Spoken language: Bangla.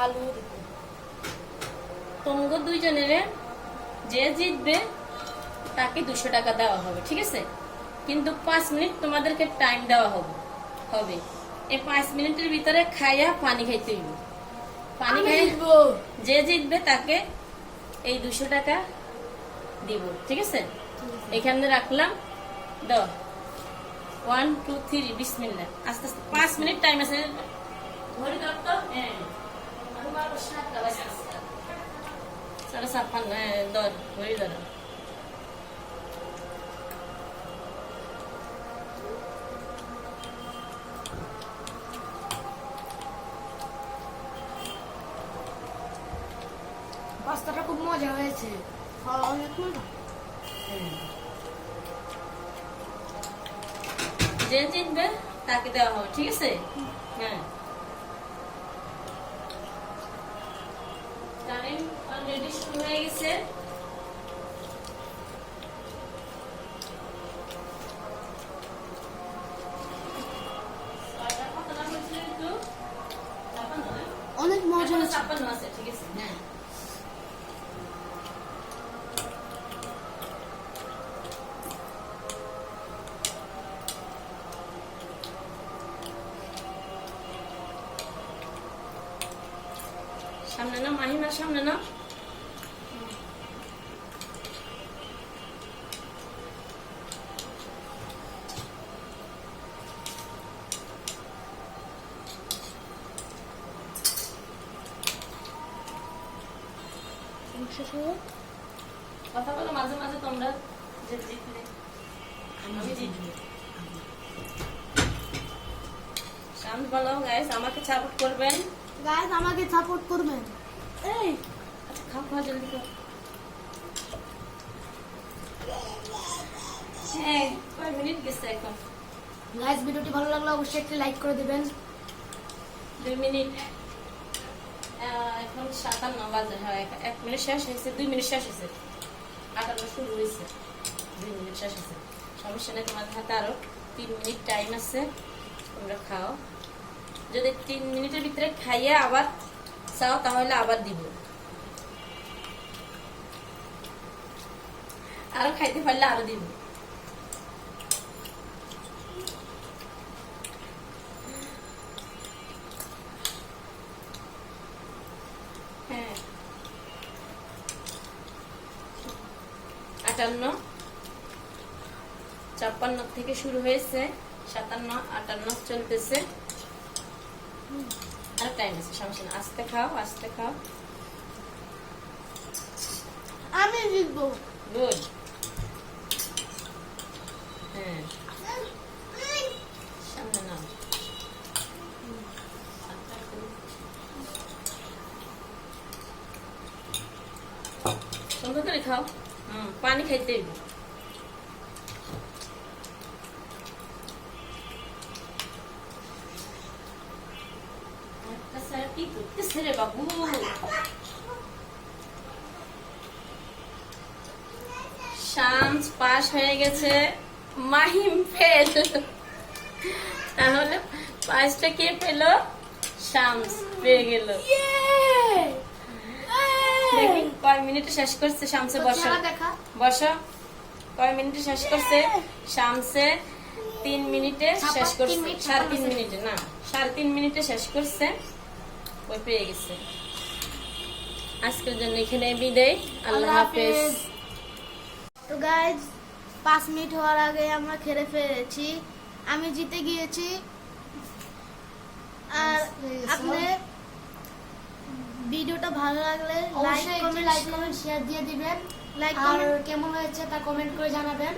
আলু দিব। তোমাকে দুইজনের যে জিতবে তাকে 200 টাকা দেওয়া হবে, ঠিক আছে? কিন্তু 5 মিনিট তোমাদেরকে টাইম দেওয়া হবে। এই 5 মিনিটের ভিতরে খাইয়া পানি খাইতে হইব। পানি আমি খাই জিতবো। যে জিতবে তাকে এই 200 টাকা দিব, ঠিক আছে? এখানে রাখলাম। দাও 1 2 3 বিসমিল্লাহ। আস্তে আস্তে 5 মিনিট টাইম আছে। ঘড়ি দাও তো। হ্যাঁ আমার 7টা বাজে। 56 দর ঘড়ি ধরো। পাস্তাটা খুব মজা হয়েছে। অনেক মজা। যে জিতবে তাকে দেওয়া হবে, ঠিক আছে? হ্যাঁ টাইম অলরেডি শুরু হয়ে গেছে। অনেক মজা হয়েছে। 56 আছে, ঠিক আছে? হ্যাঁ সামনে না মাহিমার সামনে না। কথা বলো মাঝে মাঝে তোমরা, যে জিতলে আমি জিতবো। সামনে বলো গাইস, আমাকে সাপোর্ট করবেন। গাইস আমাকে সাপোর্ট করবেন। এই আচ্ছা খাও খাও জলদি খাও। হ্যাঁ কয় মিনিট গেছে এখন? গাইস ভিডিওটি ভালো লাগলে অবশ্যই একটা লাইক করে দিবেন। 2 মিনিট। এখন 57 বাজে। হ্যাঁ 1 মিনিট শেষ হয়েছে, 2 মিনিট শেষ হয়েছে, 58 শুরু হয়েছে, 2 মিনিট শেষ হয়েছে। সমস্যা নেই, তোমার হাতে আরো 3 মিনিট টাইম আছে, তোমরা খাও। যদি 3 মিনিটের ভিতরে খাইয়া আবার চাও তাহলে আবার দিব। আরো খাইতে পারলে আরো দিব। হ্যাঁ 58 56 থেকে শুরু হয়েছে, 57 58 চলতেছে। আর টাইম আছে, সমস্যা না। আস্তে খাও আস্তে খাও। আমি জিতবো। গুড। হ্যাঁ সামনে নাও। সুন্দর করে খাও। পানি খাইতে হইব। কি করতেছে রে বাবু? শামস পাস হয়ে গেছে, মাহিম ফেল। তাহলে পাঁচটা কে পেল? শামস পেয়ে গেল। দেখি কয় মিনিটে শেষ করছে শামসে। বসো বসো। কয় মিনিটে শেষ করছে শামসে? 3 মিনিটে শেষ করছে। 3.5 মিনিটে না, 3.5 মিনিটে শেষ করছে। ওই পেয়ে গেছে। আজকের জন্য এখানে বিদায়। আল্লাহ হাফেজ। তো গাইজ 5 মিনিট হওয়ার আগে আমরা খেলে ফেলেছি। আমি জিতে গিয়েছি। আর আপনার ভিডিওটা ভালো লাগলে লাইক কমেন্ট শেয়ার দিয়ে দিবেন। লাইক আর কেমন হয়েছে তা কমেন্ট করে জানাবেন।